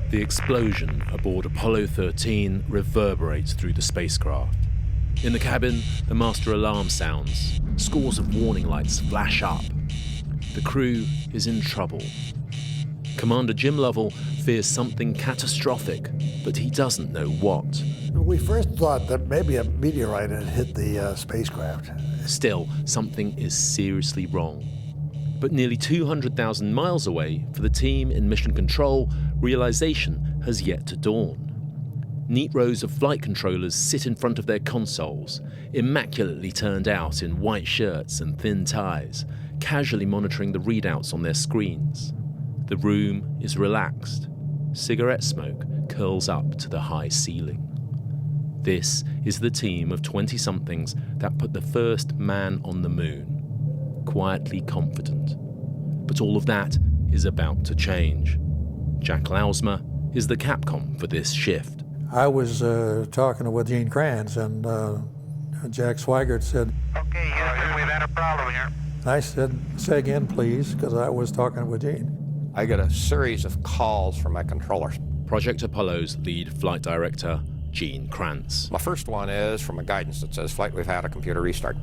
The explosion aboard Apollo 13 reverberates through the spacecraft. In the cabin, the master alarm sounds. Scores of warning lights flash up. The crew is in trouble. Commander Jim Lovell fears something catastrophic, but he doesn't know what. We first thought that maybe a meteorite had hit the spacecraft. Still, something is seriously wrong. But nearly 200,000 miles away, for the team in Mission Control, realization has yet to dawn. Neat rows of flight controllers sit in front of their consoles, immaculately turned out in white shirts and thin ties, casually monitoring the readouts on their screens. The room is relaxed. Cigarette smoke curls up to the high ceiling. This is the team of 20-somethings that put the first man on the moon. Quietly confident. But all of that is about to change. Jack Lausma is the Capcom for this shift. I was talking with Gene Kranz, and Jack Swigert said, "Okay, Houston, we've had a problem here." I said, "Say again, please," because I was talking with Gene. I get a series of calls from my controllers. Project Apollo's lead flight director, Gene Kranz. My first one is from a guidance that says, "Flight, we've had a computer restart."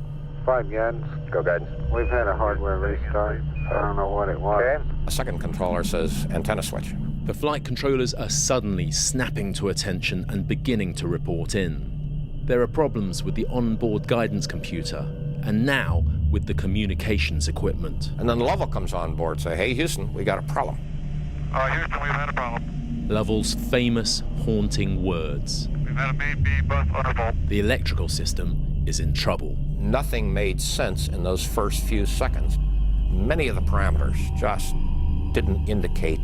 5 guidance. Go guidance. We've had a hardware restart. I don't know what it was. Okay. A second controller says, "Antenna switch." The flight controllers are suddenly snapping to attention and beginning to report in. There are problems with the onboard guidance computer, and now with the communications equipment. And then Lovell comes on board, say, "Hey, Houston, we got a problem." Houston, we've had a problem. Lovell's famous, haunting words. We've had a main beam bus undervolt. The electrical system is in trouble. Nothing made sense in those first few seconds. Many of the parameters just didn't indicate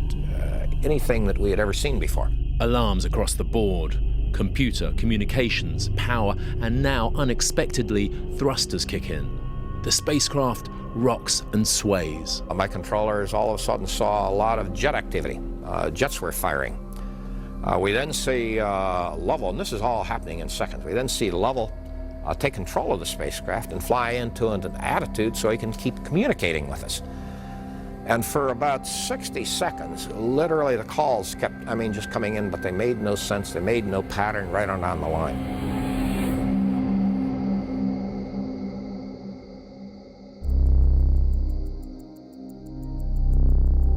anything that we had ever seen before. Alarms across the board. Computer, communications, power, and now, unexpectedly, thrusters kick in. The spacecraft rocks and sways. My controllers all of a sudden saw a lot of jet activity. Jets were firing. We then see Lovell, and this is all happening in seconds. We then see Lovell take control of the spacecraft and fly into an attitude so he can keep communicating with us. And for about 60 seconds, literally the calls kept, just coming in, but they made no sense. They made no pattern right on down the line.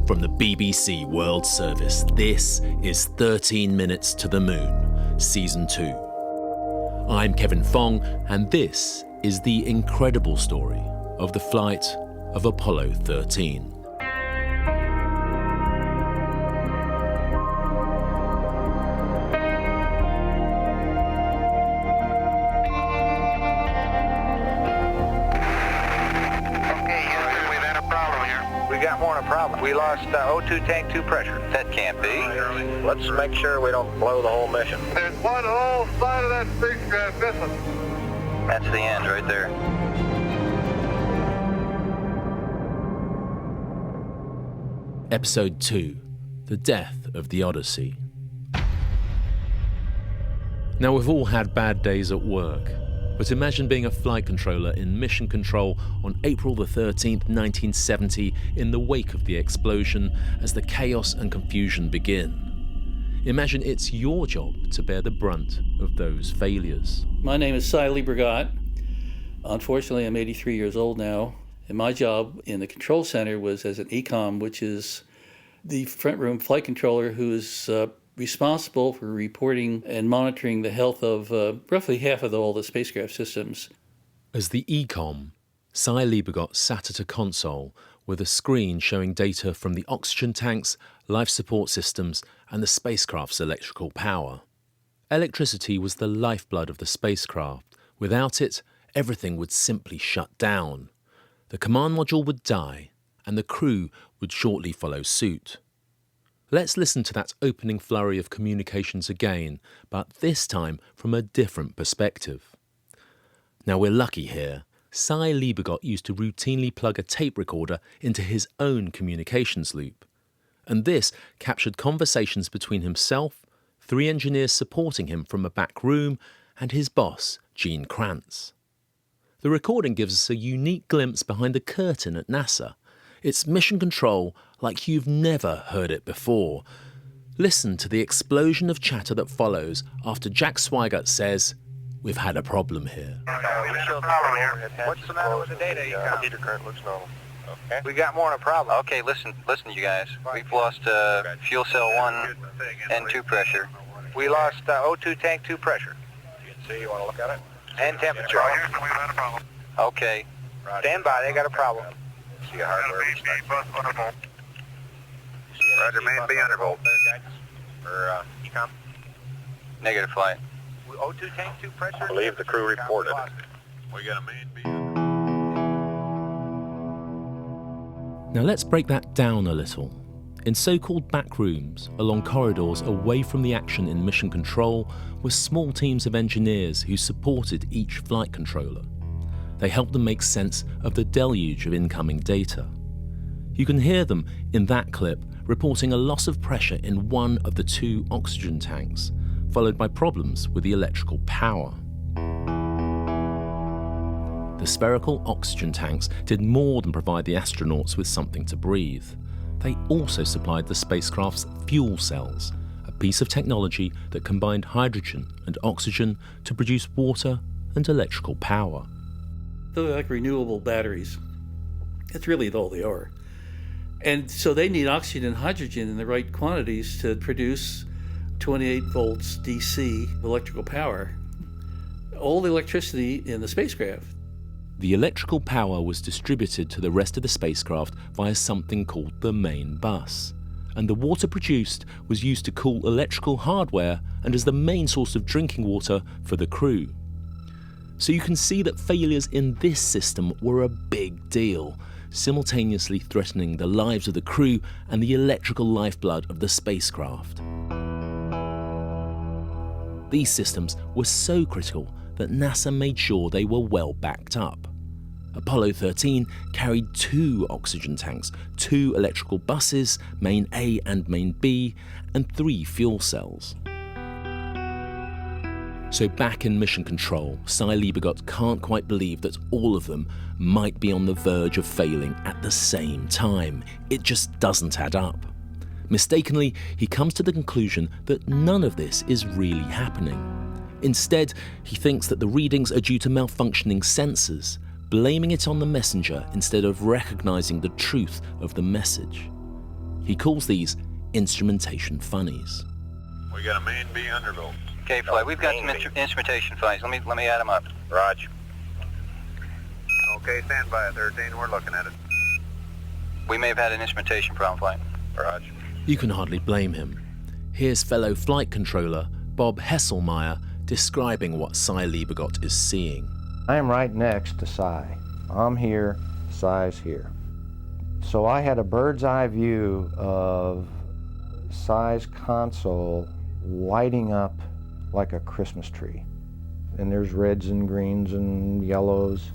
From the BBC World Service, this is 13 Minutes to the Moon, Season 2. I'm Kevin Fong, and this is the incredible story of the flight of Apollo 13. We lost O2 tank 2 pressure. That can't be. Let's make sure we don't blow the whole mission. There's one whole side of that spacecraft missing. That's the end right there. Episode 2, The Death of the Odyssey. Now, we've all had bad days at work. But imagine being a flight controller in Mission Control on April the 13th, 1970, in the wake of the explosion as the chaos and confusion begin. Imagine it's your job to bear the brunt of those failures. My name is Cy Liebergott. Unfortunately, I'm 83 years old now, and my job in the control center was as an ECOM, which is the front room flight controller who is responsible for reporting and monitoring the health of roughly half of all the spacecraft systems. As the ECOM, Cy Liebergott sat at a console with a screen showing data from the oxygen tanks, life support systems, and the spacecraft's electrical power. Electricity was the lifeblood of the spacecraft. Without it, everything would simply shut down. The command module would die, and the crew would shortly follow suit. Let's listen to that opening flurry of communications again, but this time from a different perspective. Now, we're lucky here. Cy Liebergott used to routinely plug a tape recorder into his own communications loop. And this captured conversations between himself, 3 engineers supporting him from a back room, and his boss, Gene Kranz. The recording gives us a unique glimpse behind the curtain at NASA. It's mission control like you've never heard it before. Listen to the explosion of chatter that follows after Jack Swigert says, "We've had a problem here." What's the matter with the data? Heater current looks normal. Okay. We got more than a problem. Okay, listen, you guys. We've lost fuel cell 1 and 2 pressure. We lost O2 tank 2 pressure. See, you want to look at it? And temperature. Houston, we've had a problem. Okay. Stand by, they got a problem. See a hardware. Roger, main B undervolt. For ECOM. Negative flight. O2 tank 2 pressure? I believe the crew reported. We got a main B. Now let's break that down a little. In so-called back rooms, along corridors away from the action in mission control, were small teams of engineers who supported each flight controller. They helped them make sense of the deluge of incoming data. You can hear them in that clip reporting a loss of pressure in one of the 2 oxygen tanks, followed by problems with the electrical power. The spherical oxygen tanks did more than provide the astronauts with something to breathe. They also supplied the spacecraft's fuel cells, a piece of technology that combined hydrogen and oxygen to produce water and electrical power. They're like renewable batteries. That's really all they are. And so they need oxygen and hydrogen in the right quantities to produce 28 volts DC electrical power. All the electricity in the spacecraft. The electrical power was distributed to the rest of the spacecraft via something called the main bus, and the water produced was used to cool electrical hardware and as the main source of drinking water for the crew. So you can see that failures in this system were a big deal, simultaneously threatening the lives of the crew and the electrical lifeblood of the spacecraft. These systems were so critical that NASA made sure they were well backed up. Apollo 13 carried 2 oxygen tanks, 2 electrical buses, main A and main B, and 3 fuel cells. So back in mission control, Cy Liebergott can't quite believe that all of them might be on the verge of failing at the same time. It just doesn't add up. Mistakenly, he comes to the conclusion that none of this is really happening. Instead, he thinks that the readings are due to malfunctioning sensors, blaming it on the messenger instead of recognizing the truth of the message. He calls these instrumentation funnies. We got a main B undervolt. Okay, flight. We've got some instrumentation funnies. Let me add them up. Roger. Okay, stand by 13. We're looking at it. We may have had an instrumentation problem, flight. Roger. You can hardly blame him. Here's fellow flight controller Bob Hesselmeyer describing what Cy Liebergott is seeing. I am right next to Cy. I'm here, Cy's here. So I had a bird's eye view of Cy's console lighting up like a Christmas tree. And there's reds and greens and yellows.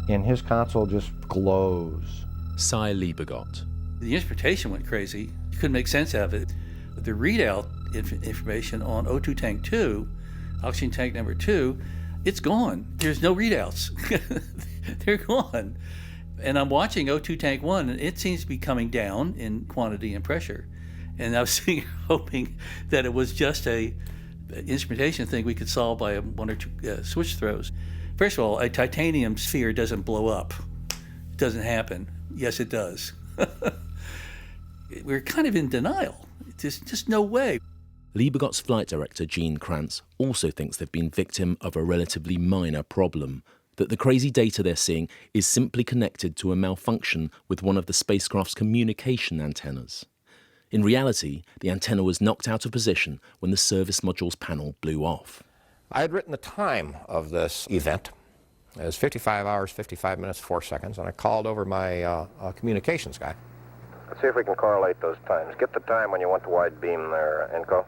And his console just glows. Cy Liebergott. The instrumentation went crazy. You couldn't make sense out of it. But the readout information on O2 tank 2, oxygen tank number 2, it's gone. There's no readouts. They're gone. And I'm watching O2 tank 1, and it seems to be coming down in quantity and pressure. And I was hoping that it was just a instrumentation thing we could solve by 1 or 2 switch throws. First of all, a titanium sphere doesn't blow up. It doesn't happen. Yes, it does. We're kind of in denial. There's just no way. Liebergott's flight director, Gene Kranz, also thinks they've been victim of a relatively minor problem, that the crazy data they're seeing is simply connected to a malfunction with one of the spacecraft's communication antennas. In reality, the antenna was knocked out of position when the service module's panel blew off. I had written the time of this event. It was 55 hours, 55 minutes, 4 seconds, and I called over my communications guy. Let's see if we can correlate those times. Get the time when you went to wide beam there, Enco.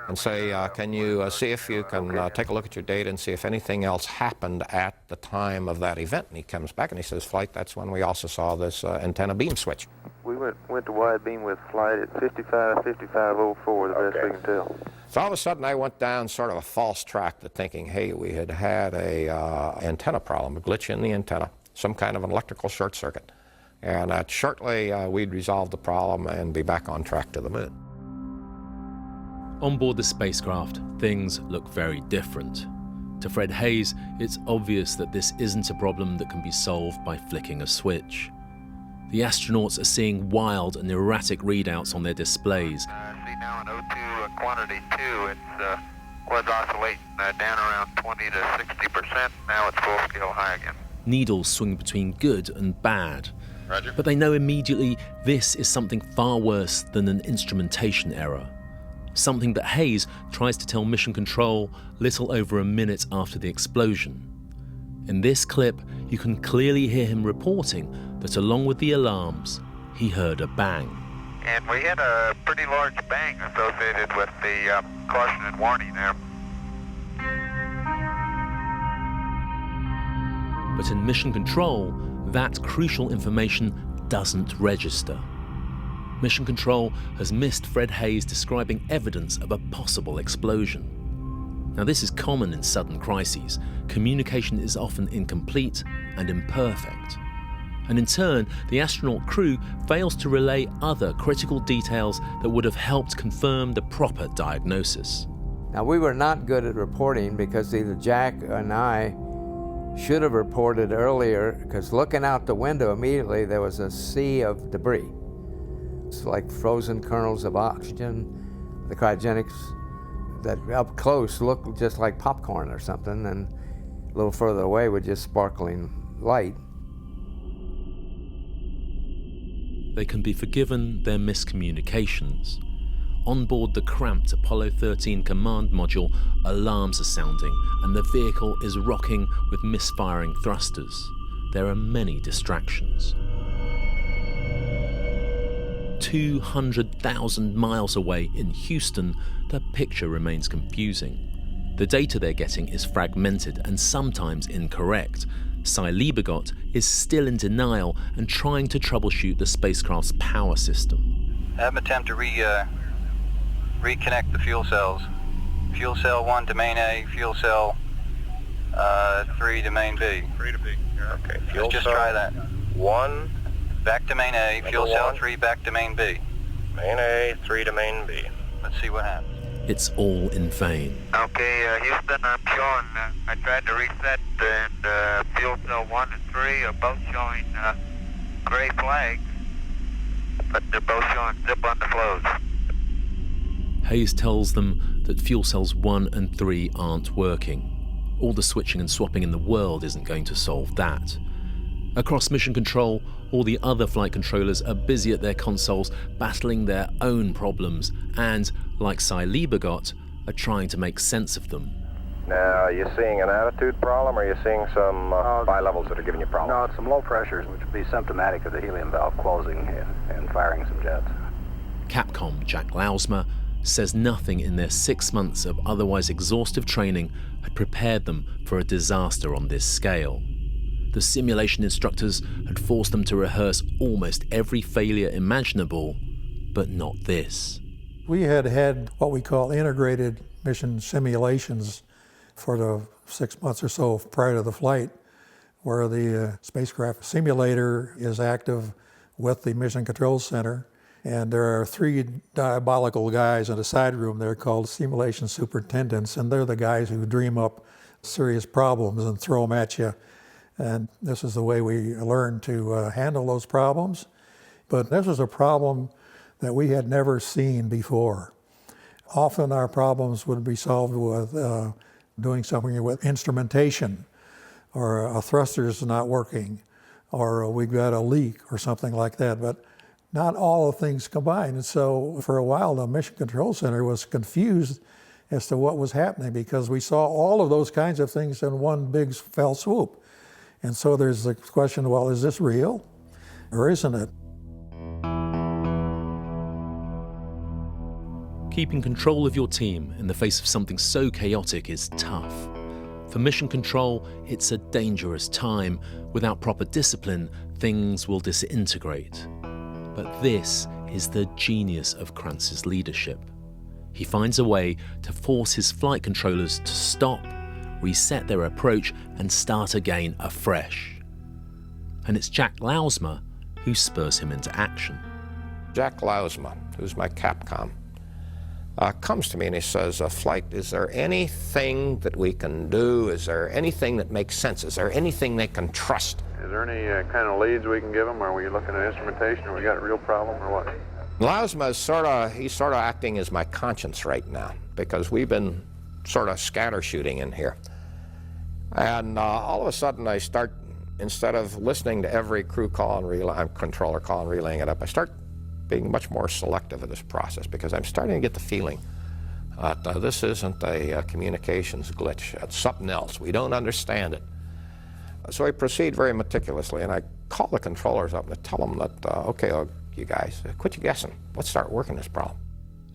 And say, can you see if you can take a look at your data and see if anything else happened at the time of that event? And he comes back and he says, Flight, that's when we also saw this antenna beam switch. We went to wide beam with Flight at 55:04, the best we can tell. So all of a sudden I went down sort of a false track to thinking, hey, we had had a antenna problem, a glitch in the antenna, some kind of an electrical short circuit. And shortly we'd resolve the problem and be back on track to the moon. On board the spacecraft, things look very different. To Fred Haise, it's obvious that this isn't a problem that can be solved by flicking a switch. The astronauts are seeing wild and erratic readouts on their displays. See now in O2 quantity 2, it's was oscillating down around 20 to 60%. Now it's full scale high again. Needles swing between good and bad. Roger. But they know immediately this is something far worse than an instrumentation error. Something that Haise tries to tell Mission Control little over a minute after the explosion. In this clip, you can clearly hear him reporting that along with the alarms, he heard a bang. And we had a pretty large bang associated with the caution and warning there. But in Mission Control, that crucial information doesn't register. Mission Control has missed Fred Haise describing evidence of a possible explosion. Now, this is common in sudden crises. Communication is often incomplete and imperfect. And in turn, the astronaut crew fails to relay other critical details that would have helped confirm the proper diagnosis. Now, we were not good at reporting because either Jack and I should have reported earlier, because looking out the window immediately, there was a sea of debris. It's like frozen kernels of oxygen, the cryogenics that up close looked just like popcorn or something, and a little further away were just sparkling light. They can be forgiven their miscommunications. On board the cramped Apollo 13 command module, alarms are sounding and the vehicle is rocking with misfiring thrusters. There are many distractions. 200,000 miles away in Houston, the picture remains confusing. The data they're getting is fragmented and sometimes incorrect. Cy Liebergott is still in denial and trying to troubleshoot the spacecraft's power system. Have them attempt to reconnect the fuel cells. Fuel cell 1 to main A, fuel cell 3 to main B. 3 to B. Okay. Fuel Let's just cell try that. 1, Back to main A, fuel Number cell 1. 3 back to main B. main A, 3 to main B. Let's see what happens. It's all in vain. Okay, Houston, I'm showing, I tried to reset, and fuel cell 1 and 3 are both showing gray flags, but they're both showing zip on the flows. Haise tells them that fuel cells 1 and 3 aren't working. All the switching and swapping in the world isn't going to solve that. Across Mission Control, all the other flight controllers are busy at their consoles battling their own problems and, like Cy Liebergott, are trying to make sense of them. Now, are you seeing an attitude problem, or are you seeing some bi-levels that are giving you problems? No, it's some low pressures, which would be symptomatic of the helium valve closing and firing some jets. Capcom Jack Lausma says nothing in their 6 months of otherwise exhaustive training had prepared them for a disaster on this scale. The simulation instructors had forced them to rehearse almost every failure imaginable, but not this. We had what we call integrated mission simulations for the 6 months or so prior to the flight, where the spacecraft simulator is active with the Mission Control Center. And there are 3 diabolical guys in a side room there called simulation superintendents, and they're the guys who dream up serious problems and throw them at you. And this is the way we learn to handle those problems. But this was a problem that we had never seen before. Often our problems would be solved with doing something with instrumentation, or a thruster's not working, or we've got a leak or something like that. But not all of things combined. And so for a while, the Mission Control Center was confused as to what was happening, because we saw all of those kinds of things in one big fell swoop. And so there's the question, well, is this real or isn't it? Keeping control of your team in the face of something so chaotic is tough. For Mission Control, it's a dangerous time. Without proper discipline, things will disintegrate. But this is the genius of Kranz's leadership. He finds a way to force his flight controllers to stop, reset their approach, and start again afresh. And it's Jack Lausma who spurs him into action. Jack Lausma, who's my Capcom, comes to me and he says, Flight, is there anything that we can do? Is there anything that makes sense? Is there anything they can trust? Is there any kind of leads we can give them? Are we looking at instrumentation? Or we got a real problem or what? Lousma is he's sort of acting as my conscience right now, because we've been sort of scatter shooting in here. And all of a sudden I start, instead of listening to every crew call and controller call and relaying it up, I start being much more selective of this process, because I'm starting to get the feeling that this isn't a communications glitch. It's something else. We don't understand it. So I proceed very meticulously, and I call the controllers up and tell them that, okay, you guys, quit your guessing. Let's start working this problem.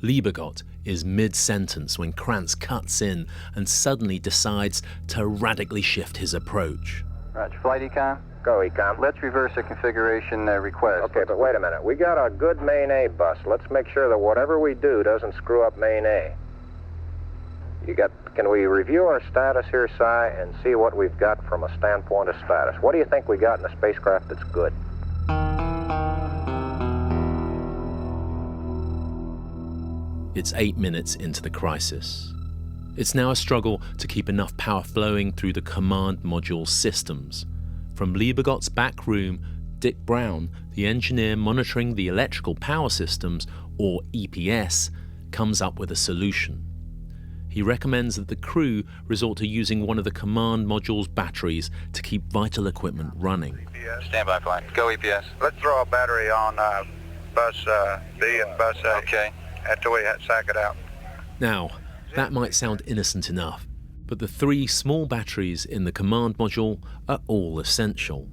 Liebergott is mid-sentence when Krantz cuts in and suddenly decides to radically shift his approach. Roger. Flight Econ? Go, Econ. Let's reverse the configuration request. Okay, but wait a minute. We got a good main A bus. Let's make sure that whatever we do doesn't screw up main A. Can we review our status here, Si, and see what we've got from a standpoint of status? What do you think we got in the spacecraft that's good? It's 8 minutes into the crisis. It's now a struggle to keep enough power flowing through the command module systems. From Liebergott's back room, Dick Brown, the engineer monitoring the electrical power systems, or EPS, comes up with a solution. He recommends that the crew resort to using one of the command module's batteries to keep vital equipment running. EPS. Standby flight. Go EPS. Let's throw a battery on bus B and bus A. Okay. After we sack it out. Now, that might sound innocent enough, but the 3 small batteries in the command module are all essential.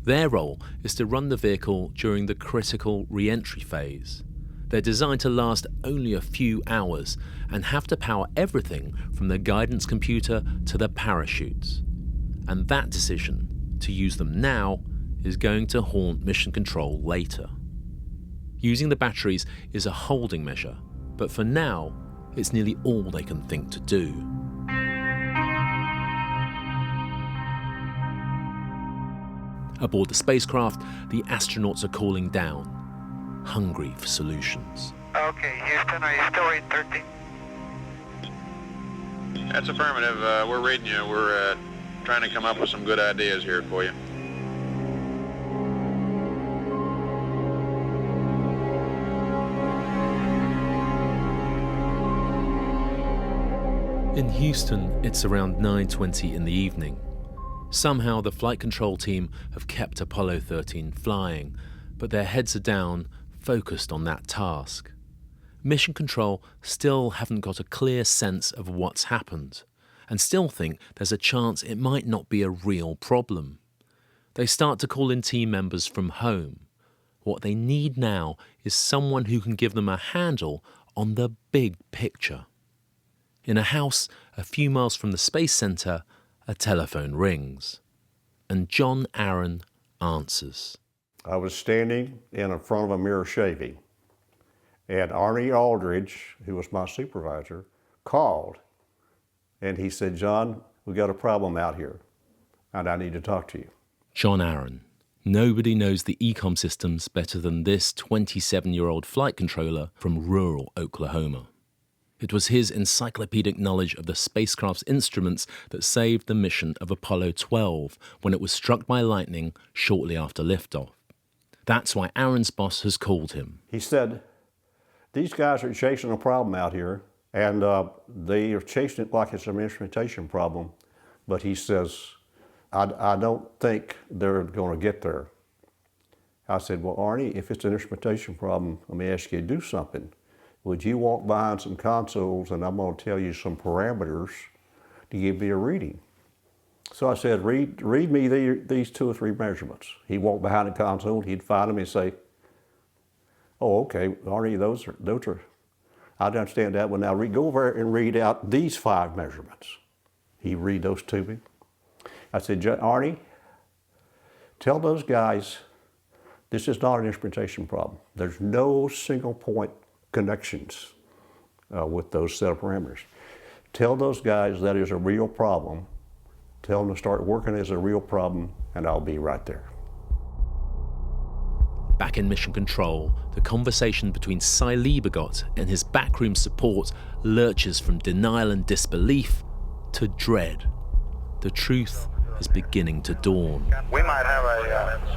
Their role is to run the vehicle during the critical re-entry phase. They're designed to last only a few hours and have to power everything from the guidance computer to the parachutes. And that decision, to use them now, is going to haunt Mission Control later. Using the batteries is a holding measure, but for now, it's nearly all they can think to do. Aboard the spacecraft, the astronauts are calling down, hungry for solutions. Okay, Houston, are you still reading 13? That's affirmative. We're reading you. We're trying to come up with some good ideas here for you. In Houston, it's around 9:20 in the evening. Somehow the flight control team have kept Apollo 13 flying, but their heads are down, focused on that task. Mission Control still haven't got a clear sense of what's happened, and still think there's a chance it might not be a real problem. They start to call in team members from home. What they need now is someone who can give them a handle on the big picture. In a house a few miles from the Space Center, a telephone rings, and John Aaron answers. I was standing in front of a mirror shaving, and Arnie Aldridge, who was my supervisor, called, and he said, "John, we got a problem out here, and I need to talk to you." John Aaron. Nobody knows the ECOM systems better than this 27-year-old flight controller from rural Oklahoma. It was his encyclopedic knowledge of the spacecraft's instruments that saved the mission of Apollo 12 when it was struck by lightning shortly after liftoff. That's why Aaron's boss has called him. He said, "These guys are chasing a problem out here, and they are chasing it like it's an instrumentation problem." But he says, I don't think they're going to get there. I said, "Well, Arnie, if it's an instrumentation problem, let me ask you to do something. Would you walk behind some consoles, and I'm going to tell you some parameters to give me a reading?" So I said, read me these 2 or 3 measurements. He'd walk behind the console, he'd find them and say, "Oh, okay, Arnie, those are, I understand that one. Now go over and read out these 5 measurements." He'd read those to me. I said, "Arnie, tell those guys this is not an instrumentation problem. There's no single point connections with those set of parameters. Tell those guys that is a real problem. Tell them to start working as a real problem, and I'll be right there." Back in Mission Control, the conversation between Cy Liebergott and his backroom support lurches from denial and disbelief to dread. The truth is beginning to dawn. We might have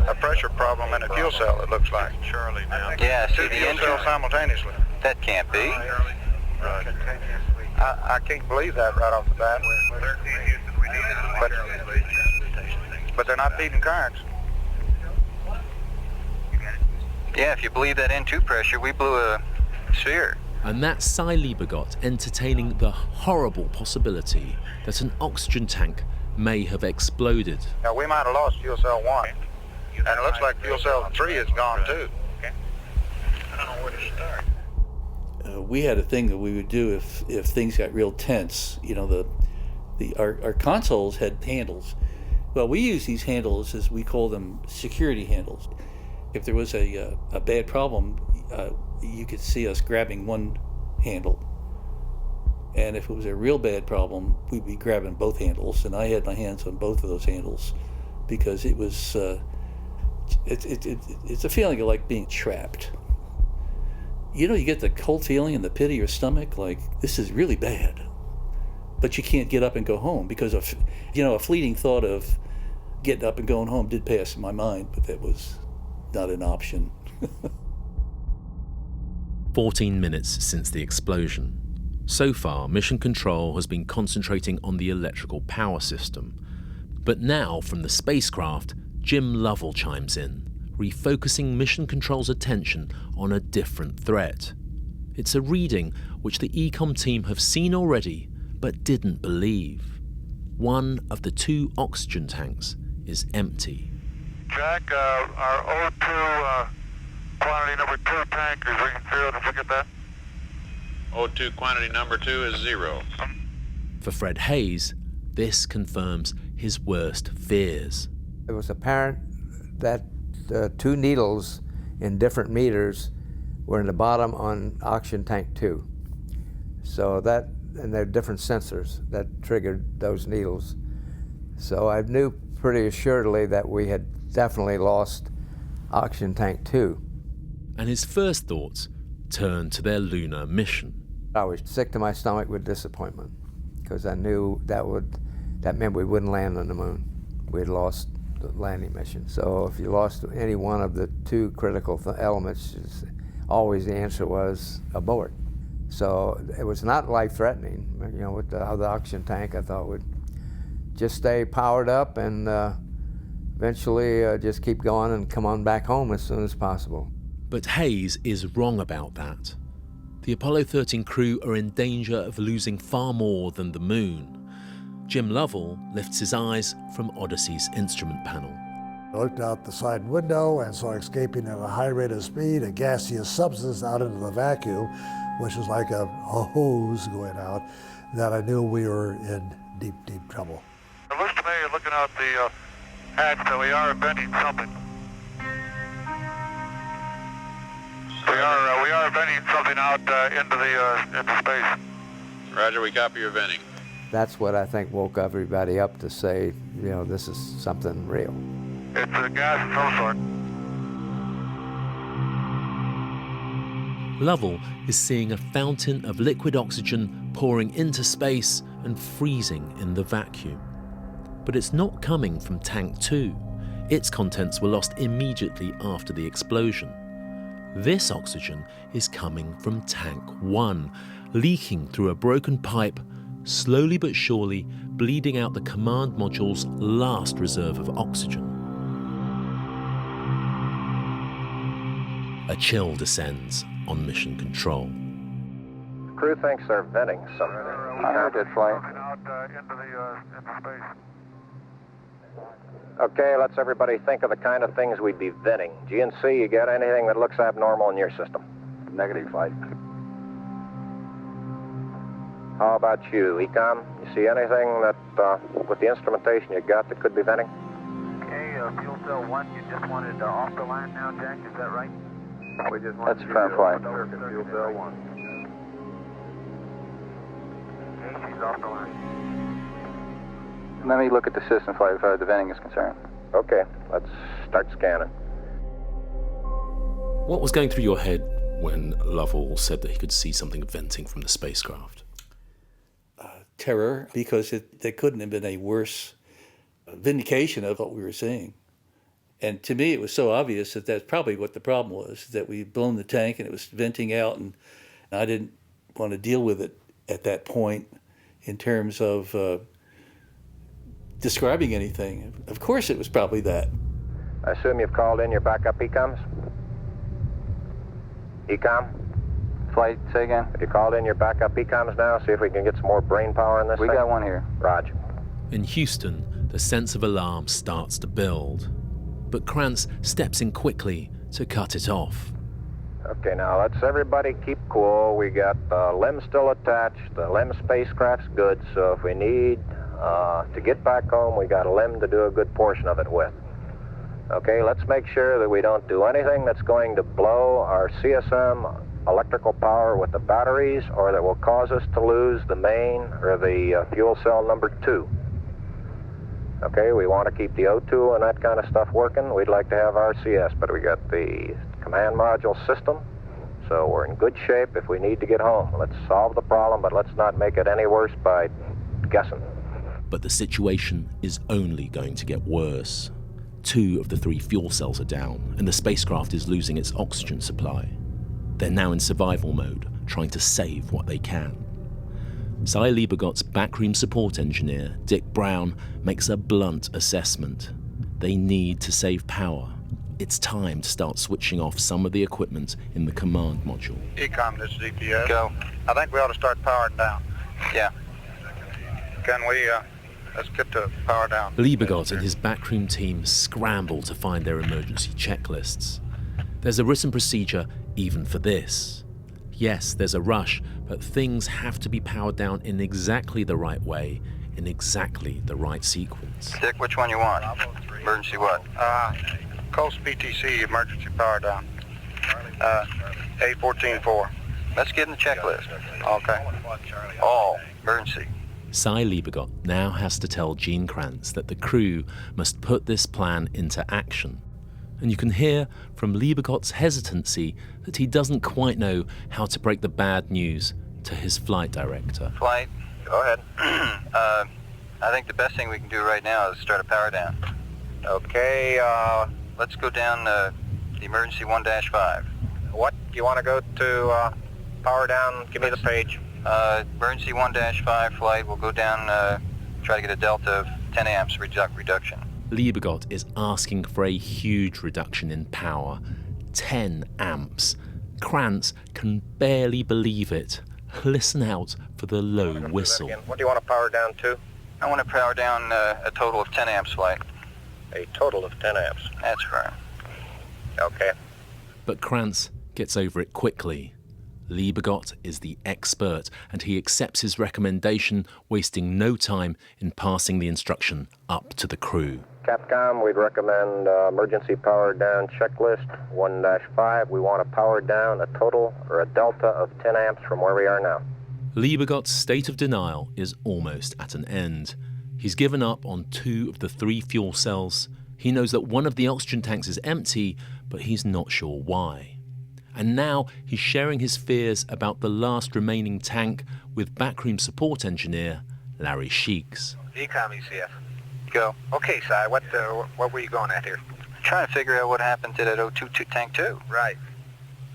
a pressure problem in a fuel cell, it looks like. Yeah, see Two the fuel cells simultaneously. That can't be. I can't believe that right off the bat. But they're not feeding currents. Yeah, if you believe that N2 pressure, we blew a sphere. And that's Cy Liebergott entertaining the horrible possibility that an oxygen tank may have exploded. Now, we might have lost fuel cell 1, and it looks like fuel cell 3 is gone too. I don't know where to start. We had a thing that we would do if things got real tense. You know, our consoles had handles. Well, we use these handles as we call them security handles. If there was a bad problem, you could see us grabbing one handle. And if it was a real bad problem, we'd be grabbing both handles. And I had my hands on both of those handles because it was, it's a feeling of like being trapped. You know, you get the cold feeling in the pit of your stomach, like this is really bad. But you can't get up and go home because of, you know, a fleeting thought of getting up and going home did pass in my mind, but that was not an option. 14 minutes since the explosion. So far, Mission Control has been concentrating on the electrical power system. But now, from the spacecraft, Jim Lovell chimes in, refocusing Mission Control's attention on a different threat. It's a reading which the EECOM team have seen already, but didn't believe. One of the 2 oxygen tanks is empty. Jack, our O2 quantity number 2 tank is reading 0. Did you get that? O2 quantity number 2 is 0. For Fred Haise, this confirms his worst fears. It was apparent that the 2 needles in different meters were in the bottom on oxygen tank 2. So that, and they're different sensors that triggered those needles. So I knew pretty assuredly that we had definitely lost oxygen tank 2. And his first thoughts turned to their lunar mission. I was sick to my stomach with disappointment because I knew that meant we wouldn't land on the moon. We had lost the landing mission. So if you lost any one of the 2 critical elements, always the answer was abort. So it was not life-threatening. You know, with the oxygen tank, I thought would just stay powered up and eventually just keep going and come on back home as soon as possible. But Haise is wrong about that. The Apollo 13 crew are in danger of losing far more than the moon. Jim Lovell lifts his eyes from Odyssey's instrument panel. I looked out the side window and saw escaping at a high rate of speed a gaseous substance out into the vacuum, which was like a hose going out, that I knew we were in deep, deep trouble. It looks to me, looking out the hatch, that we are venting something. We are venting something out into space. Roger, we copy your venting. That's what I think woke everybody up to say, you know, this is something real. It's a gas of some sort. Lovell is seeing a fountain of liquid oxygen pouring into space and freezing in the vacuum. But it's not coming from Tank 2. Its contents were lost immediately after the explosion. This oxygen is coming from Tank 1, leaking through a broken pipe, slowly but surely bleeding out the command module's last reserve of oxygen. A chill descends on Mission Control. The crew thinks they're venting something. I heard that flight. Out into space. Okay, let's everybody think of the kind of things we'd be venting. GNC, you got anything that looks abnormal in your system? Negative flight. How about you, EECOM? You see anything that, with the instrumentation you got, that could be venting? Okay, fuel cell 1, you just wanted off the line now, Jack, is that right? We just wanted to confirm flight. Fuel cell 1. Okay, she's off the line. Let me look at the system flight as far as the venting is concerned. Okay, let's start scanning. What was going through your head when Lovell said that he could see something venting from the spacecraft? Terror, because there couldn't have been a worse vindication of what we were seeing. And to me, it was so obvious that that's probably what the problem was, that we'd blown the tank and it was venting out, and I didn't want to deal with it at that point in terms of describing anything. Of course it was probably that. I assume you've called in your backup ECOMs? ECOM? Flight, say again? Have you called in your backup ECOMs now? See if we can get some more brain power in this We thing? got one here. Roger. In Houston, the sense of alarm starts to build, but Krantz steps in quickly to cut it off. Okay, now let's everybody keep cool. We got the LEM still attached. The LEM spacecraft's good, so if we need to get back home, we got a LEM to do a good portion of it with. Okay, let's make sure that we don't do anything that's going to blow our CSM electrical power with the batteries, or that will cause us to lose the main or the fuel cell number 2. Okay, we want to keep the O2 and that kind of stuff working. We'd like to have RCS, but we got the command module system, so we're in good shape if we need to get home. Let's solve the problem, but let's not make it any worse by guessing. But the situation is only going to get worse. 2 of the 3 fuel cells are down, and the spacecraft is losing its oxygen supply. They're now in survival mode, trying to save what they can. Cy Liebegot's backroom support engineer, Dick Brown, makes a blunt assessment. They need to save power. It's time to start switching off some of the equipment in the command module. ECOM, this is EPS. Go. I think we ought to start powering down. Yeah. Can we, let's get to power down. Liebegot and his backroom team scramble to find their emergency checklists. There's a written procedure even for this. Yes, there's a rush, but things have to be powered down in exactly the right way, in exactly the right sequence. Dick, which one you want? Emergency what? Coast PTC, emergency power down. A14-4. Let's get in the checklist. Okay. All emergency. Cy Liebegot now has to tell Gene Krantz that the crew must put this plan into action. And you can hear from Liebegot's hesitancy that he doesn't quite know how to break the bad news to his flight director. Flight. Go ahead. I think the best thing we can do right now is start a power down. Okay, Let's go down the emergency 1-5. what, you want to go to power down? Give me the page. Emergency 1-5 flight. We'll go down, try to get a delta of 10 amps reduction. Liebegot is asking for a huge reduction in power, 10 amps. Krantz can barely believe it. Listen out for the low whistle. What do you want to power down to? I want to power down a total of 10 amps flight. A total of 10 amps. That's firm. Okay. But Krantz gets over it quickly. Liebegot is the expert, and he accepts his recommendation, wasting no time in passing the instruction up to the crew. Capcom, we'd recommend emergency power down checklist 1-5. We want to power down a total or a delta of 10 amps from where we are now. Liebegot's state of denial is almost at an end. He's given up on 2 of the 3 fuel cells. He knows that one of the oxygen tanks is empty, but he's not sure why. And now he's sharing his fears about the last remaining tank with backroom support engineer Larry Sheeks. ECOM ECF. Go. Okay, Si, what were you going at here? Trying to figure out what happened to that O2 tank 2. Right.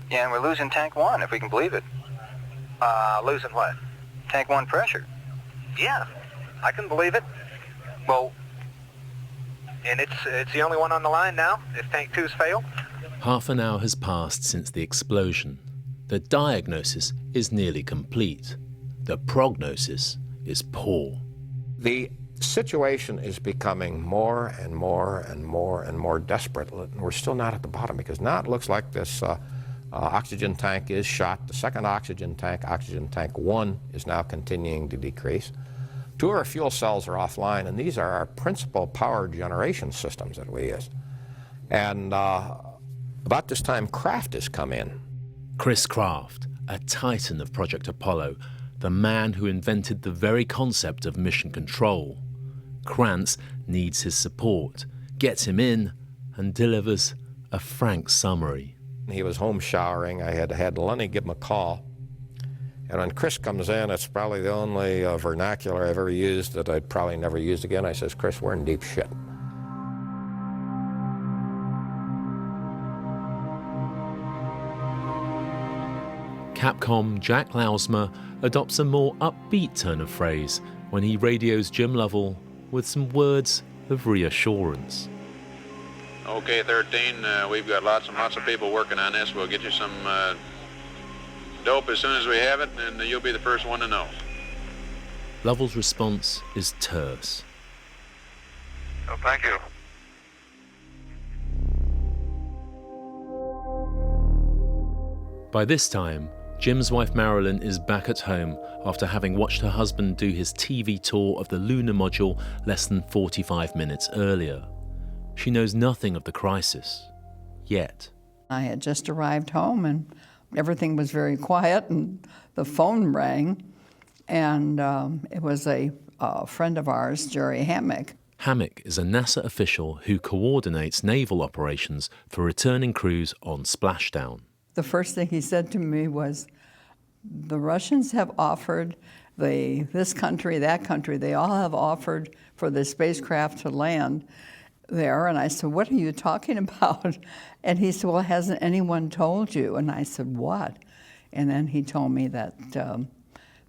Yeah, and we're losing tank 1, if we can believe it. Losing what? Tank 1 pressure. Yeah, I can believe it. Well, and it's the only one on the line now, if tank 2's failed? Half an hour has passed since the explosion. The diagnosis is nearly complete. The prognosis is poor. The situation is becoming more and more and more and more desperate. We're still not at the bottom, because now it looks like this oxygen tank is shot. The second oxygen tank 1, is now continuing to decrease. 2 of our fuel cells are offline, and these are our principal power generation systems that we use. And about this time, Kraft has come in. Chris Kraft, a titan of Project Apollo, the man who invented the very concept of mission control. Krantz needs his support, gets him in, and delivers a frank summary. He was home showering. I had Lenny give him a call. And when Chris comes in, it's probably the only vernacular I've ever used that I'd probably never used again. I says, Chris, we're in deep shit. Capcom Jack Lousma adopts a more upbeat turn of phrase when he radios Jim Lovell with some words of reassurance. Okay, 13, we've got lots and lots of people working on this. We'll get you some dope as soon as we have it, and you'll be the first one to know. Lovell's response is terse. Oh, thank you. By this time, Jim's wife Marilyn is back at home after having watched her husband do his TV tour of the lunar module less than 45 minutes earlier. She knows nothing of the crisis, yet. I had just arrived home and everything was very quiet and the phone rang, and it was a friend of ours, Jerry Hammack. Hammack is a NASA official who coordinates naval operations for returning crews on splashdown. The first thing he said to me was, the Russians have offered this country, that country, they all have offered for the spacecraft to land there. And I said, what are you talking about? And he said, well, hasn't anyone told you? And I said, what? And then he told me that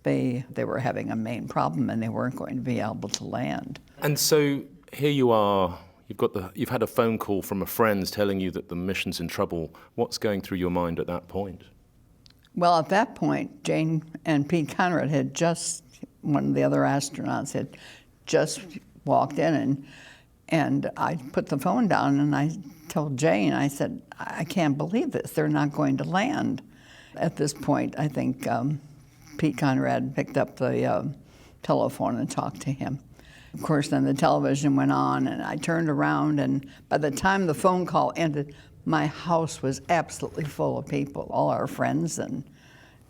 they were having a main problem and they weren't going to be able to land. And so here you are, you've had a phone call from a friend telling you that the mission's in trouble. What's going through your mind at that point? Well, at that point, Jane and Pete Conrad had one of the other astronauts had just walked in, and I put the phone down and I told Jane, I said, I can't believe this, they're not going to land. At this point, I think Pete Conrad picked up the telephone and talked to him. Of course, then the television went on and I turned around, and by the time the phone call ended, my house was absolutely full of people, all our friends and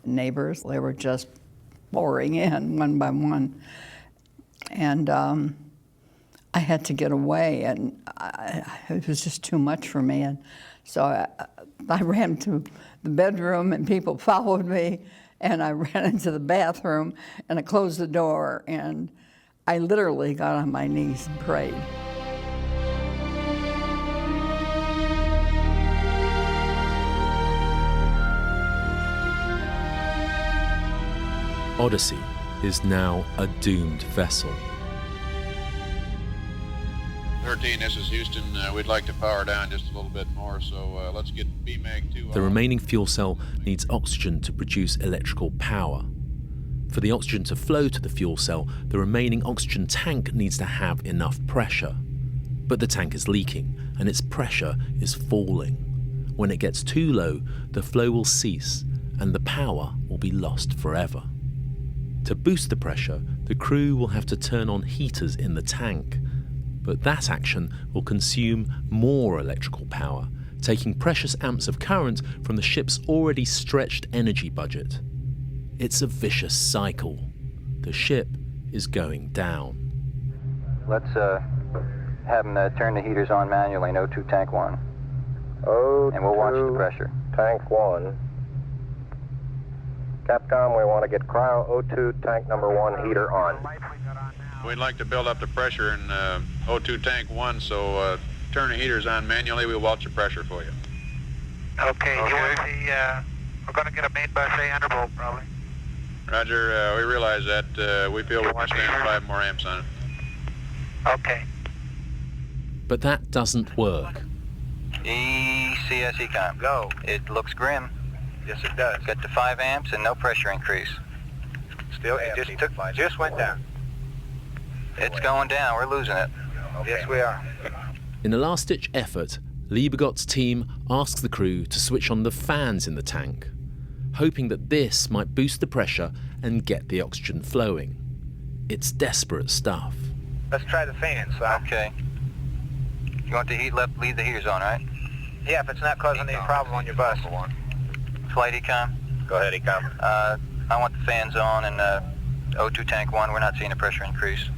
neighbors. They were just pouring in one by one. And I had to get away, and it was just too much for me. And so I ran to the bedroom, and people followed me, and I ran into the bathroom, and I closed the door, and I literally got on my knees and prayed. Odyssey is now a doomed vessel. 13, this is Houston. We'd like to power down just a little bit more, so let's get BMAG-2 The remaining fuel cell needs oxygen to produce electrical power. For the oxygen to flow to the fuel cell, the remaining oxygen tank needs to have enough pressure. But the tank is leaking, and its pressure is falling. When it gets too low, the flow will cease, and the power will be lost forever. To boost the pressure, the crew will have to turn on heaters in the tank. But that action will consume more electrical power, taking precious amps of current from the ship's already stretched energy budget. It's a vicious cycle. The ship is going down. Let's have them turn the heaters on manually in O2 tank 1. O2 and we'll watch the pressure. Tank 1. Capcom, we want to get cryo O2 tank number 1 heater on. We'd like to build up the pressure in O2 tank 1, so turn the heaters on manually. We'll watch the pressure for you. Okay. You want the, we're going to get a main bus 800 volt probably. Roger, we realize that. We feel we can stand 5 more amps on it. Okay. But that doesn't work. ECS Econ. Go. It looks grim. Yes, it does. Got to 5 amps and no pressure increase. Still, it just went down. It's going down. We're losing it. Okay. Yes, we are. In a last-ditch effort, Liebegot's team asks the crew to switch on the fans in the tank, hoping that this might boost the pressure and get the oxygen flowing. It's desperate stuff. Let's try the fans, son. Okay. You want the leave the heaters on, right? Yeah, if it's not causing any problem on your bus. Flight Econ? Go ahead, Econ. I want the fans on in O2 tank 1. We're not seeing a pressure increase.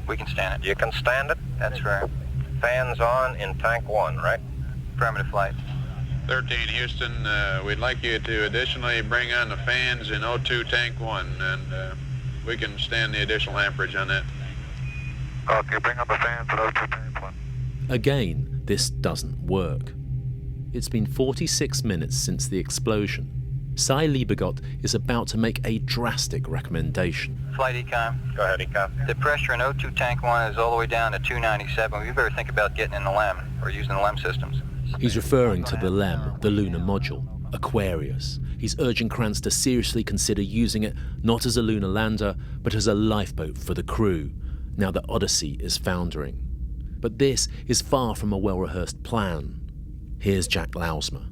We can stand it. You can stand it? That's right. Fans on in tank 1, right? Affirmative, flight. 13 Houston, we'd like you to additionally bring on the fans in O2 Tank 1, and we can stand the additional amperage on that. Okay, bring on the fans in O2 Tank 1. Again, this doesn't work. It's been 46 minutes since the explosion. Cy Liebergott is about to make a drastic recommendation. Flight Econ. Go ahead, Econ. The pressure in O2 Tank 1 is all the way down to 297. We better think about getting in the LEM or using the LEM systems. He's referring to the LEM, the lunar module, Aquarius. He's urging Kranz to seriously consider using it not as a lunar lander, but as a lifeboat for the crew, now that Odyssey is foundering. But this is far from a well-rehearsed plan. Here's Jack Lausma.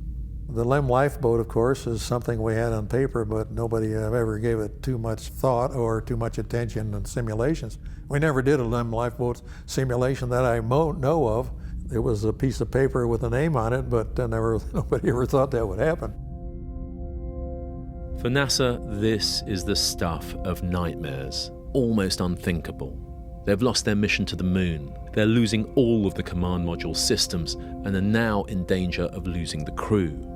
The LEM lifeboat, of course, is something we had on paper, but nobody ever gave it too much thought or too much attention in simulations. We never did a LEM lifeboat simulation that I know of. It was a piece of paper with a name on it, but nobody ever thought that would happen. For NASA, this is the stuff of nightmares, almost unthinkable. They've lost their mission to the moon. They're losing all of the command module systems and are now in danger of losing the crew.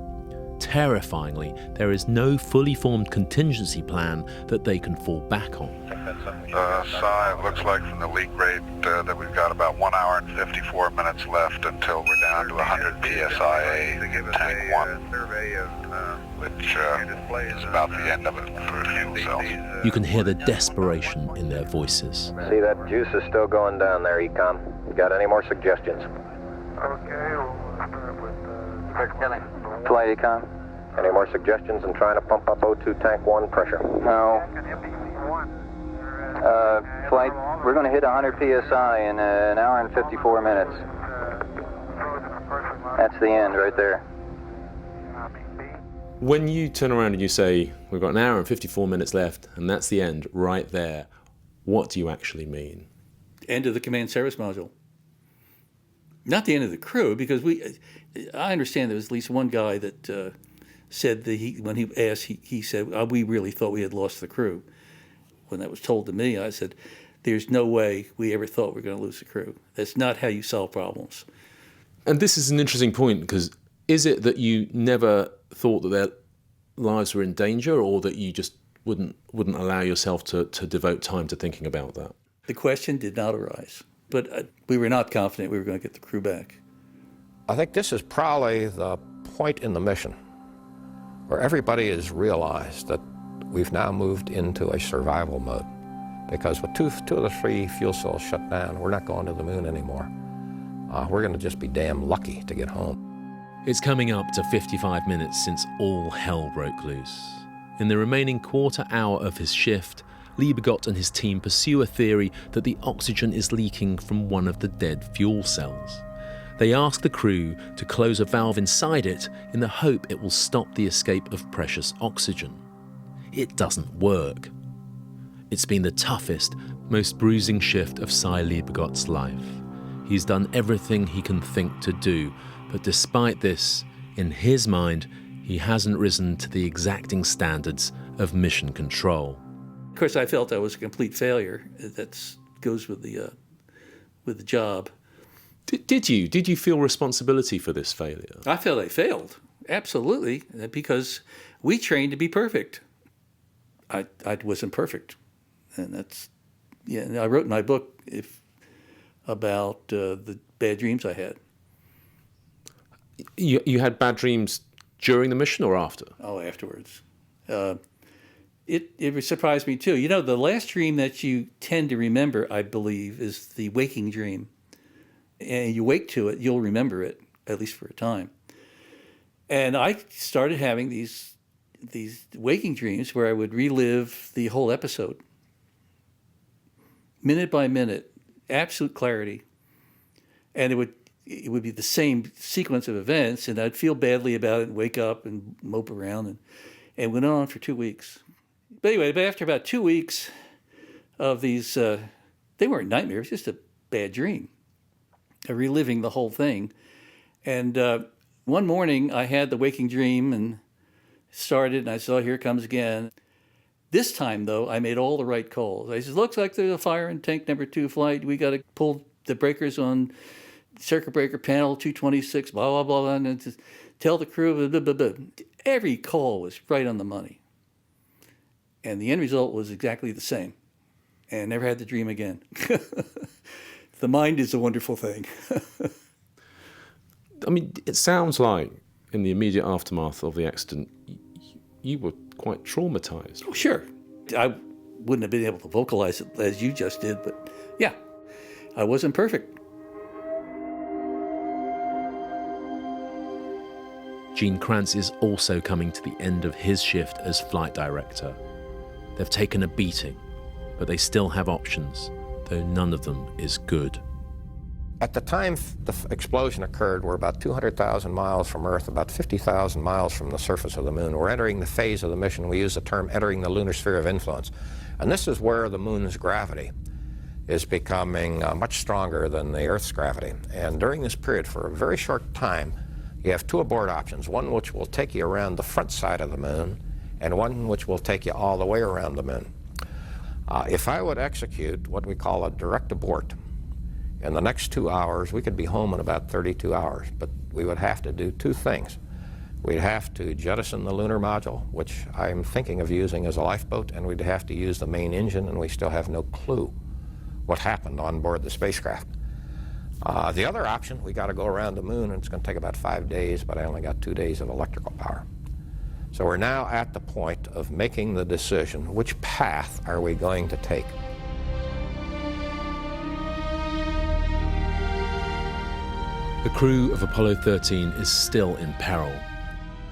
Terrifyingly, there is no fully formed contingency plan that they can fall back on. Cy, it looks like from the leak rate that we've got about 1 hour and 54 minutes left until we're down to 100 PSI in Tank 1, which is about the end of it for fuel cells. You can hear the desperation in their voices. See, that juice is still going down there, Econ. Got any more suggestions? Okay, we'll start with Flight Econ. Any more suggestions in trying to pump up O2 Tank 1 pressure? No. Flight, we're going to hit 100 PSI in an hour and 54 minutes. That's the end right there. When you turn around and you say, we've got an hour and 54 minutes left, and that's the end right there, what do you actually mean? End of the command service module. Not the end of the crew, because I understand there was at least one guy that said that when he asked, he said, we really thought we had lost the crew. When that was told to me, I said, there's no way we ever thought we were going to lose the crew. That's not how you solve problems. And this is an interesting point, because is it that you never thought that their lives were in danger, or that you just wouldn't allow yourself to devote time to thinking about that? The question did not arise, but we were not confident we were going to get the crew back. I think this is probably the point in the mission where everybody has realized that we've now moved into a survival mode, because with two of the 3 fuel cells shut down, we're not going to the moon anymore. We're going to just be damn lucky to get home. It's coming up to 55 minutes since all hell broke loose. In the remaining quarter hour of his shift, Liebergott and his team pursue a theory that the oxygen is leaking from one of the dead fuel cells. They ask the crew to close a valve inside it in the hope it will stop the escape of precious oxygen. It doesn't work. It's been the toughest, most bruising shift of Cy Liebergott's life. He's done everything he can think to do, but despite this, in his mind, he hasn't risen to the exacting standards of mission control. Of course, I felt I was a complete failure. That goes with the job. Did you feel responsibility for this failure? I felt I failed, absolutely, because we trained to be perfect. I wasn't perfect, and that's I wrote in my book about the bad dreams I had. You had bad dreams during the mission or after? Oh, afterwards. It surprised me too. You know, the last dream that you tend to remember, I believe, is the waking dream. And you wake to it, you'll remember it, at least for a time. And I started having these waking dreams where I would relive the whole episode, minute by minute, absolute clarity. And it would be the same sequence of events, and I'd feel badly about it and wake up and mope around, and it went on for 2 weeks. But anyway, after about 2 weeks of these, they weren't nightmares, just a bad dream, reliving the whole thing. And one morning I had the waking dream and started, and I saw here it comes again. This time, though, I made all the right calls. I said, looks like there's a fire in tank number 2 flight. We got to pull the breakers on circuit breaker panel 226, blah, blah, blah. And tell the crew, blah, blah, blah. Every call was right on the money. And the end result was exactly the same. And I never had the dream again. The mind is a wonderful thing. I mean, it sounds like in the immediate aftermath of the accident, you were quite traumatized. Oh, sure. I wouldn't have been able to vocalize it as you just did, but yeah, I wasn't perfect. Gene Kranz is also coming to the end of his shift as flight director. They've taken a beating, but they still have options, though none of them is good. At the time the explosion occurred, we're about 200,000 miles from Earth, about 50,000 miles from the surface of the moon. We're entering the phase of the mission. We use the term entering the lunar sphere of influence. And this is where the moon's gravity is becoming much stronger than the Earth's gravity. And during this period, for a very short time, you have two abort options, one which will take you around the front side of the moon, and one which will take you all the way around the moon. If I would execute what we call a direct abort, in the next 2 hours, we could be home in about 32 hours, but we would have to do two things. We'd have to jettison the lunar module, which I'm thinking of using as a lifeboat, and we'd have to use the main engine, and we still have no clue what happened on board the spacecraft. The other option, we got to go around the moon, and it's going to take about 5 days, but I only got 2 days of electrical power. So we're now at the point of making the decision, which path are we going to take? The crew of Apollo 13 is still in peril,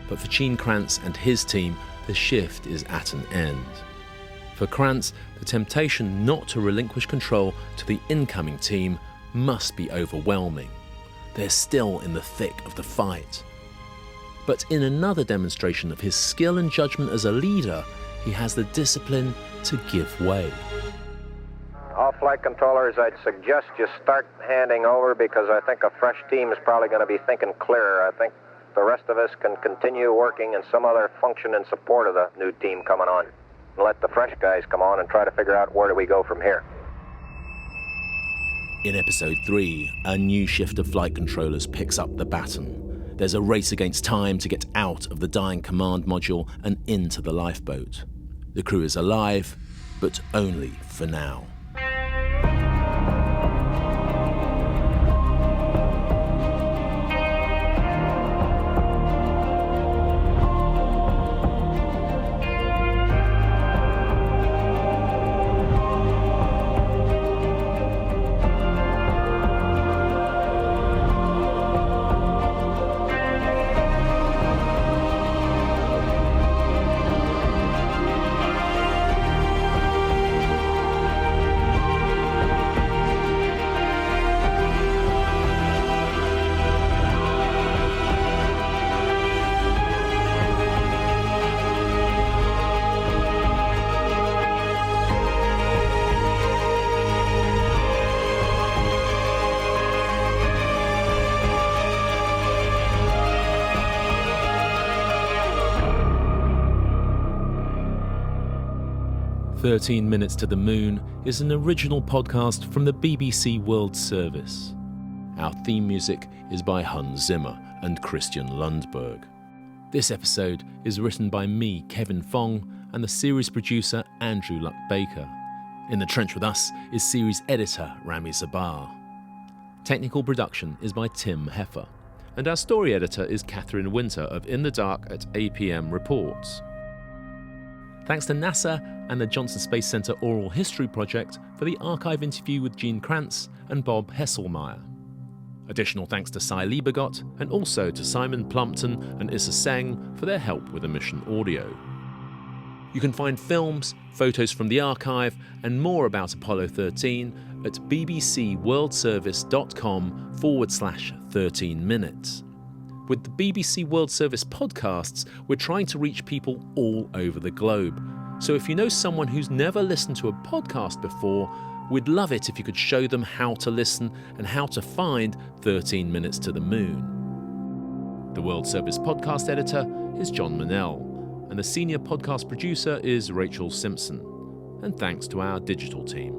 but for Gene Kranz and his team, the shift is at an end. For Kranz, the temptation not to relinquish control to the incoming team must be overwhelming. They're still in the thick of the fight. But in another demonstration of his skill and judgment as a leader, he has the discipline to give way. All flight controllers, I'd suggest you start handing over, because I think a fresh team is probably going to be thinking clearer. I think the rest of us can continue working in some other function in support of the new team coming on. And let the fresh guys come on and try to figure out where do we go from here. In episode 3, a new shift of flight controllers picks up the baton. There's a race against time to get out of the dying command module and into the lifeboat. The crew is alive, but only for now. "13 Minutes to the Moon" is an original podcast from the BBC World Service. Our theme music is by Hans Zimmer and Christian Lundberg. This episode is written by me, Kevin Fong, and the series producer Andrew Luck Baker. In the trench with us is series editor Rami Zabar. Technical production is by Tim Heffer, and our story editor is Catherine Winter of In the Dark at APM Reports. Thanks to NASA and the Johnson Space Center Oral History Project for the archive interview with Gene Kranz and Bob Hesselmeyer. Additional thanks to Cy Liebergott and also to Simon Plumpton and Issa Seng for their help with the mission audio. You can find films, photos from the archive and more about Apollo 13 at bbcworldservice.com/13 minutes. With the BBC World Service podcasts, we're trying to reach people all over the globe. So if you know someone who's never listened to a podcast before, we'd love it if you could show them how to listen and how to find 13 Minutes to the Moon. The World Service podcast editor is John Manell, and the senior podcast producer is Rachel Simpson. And thanks to our digital team.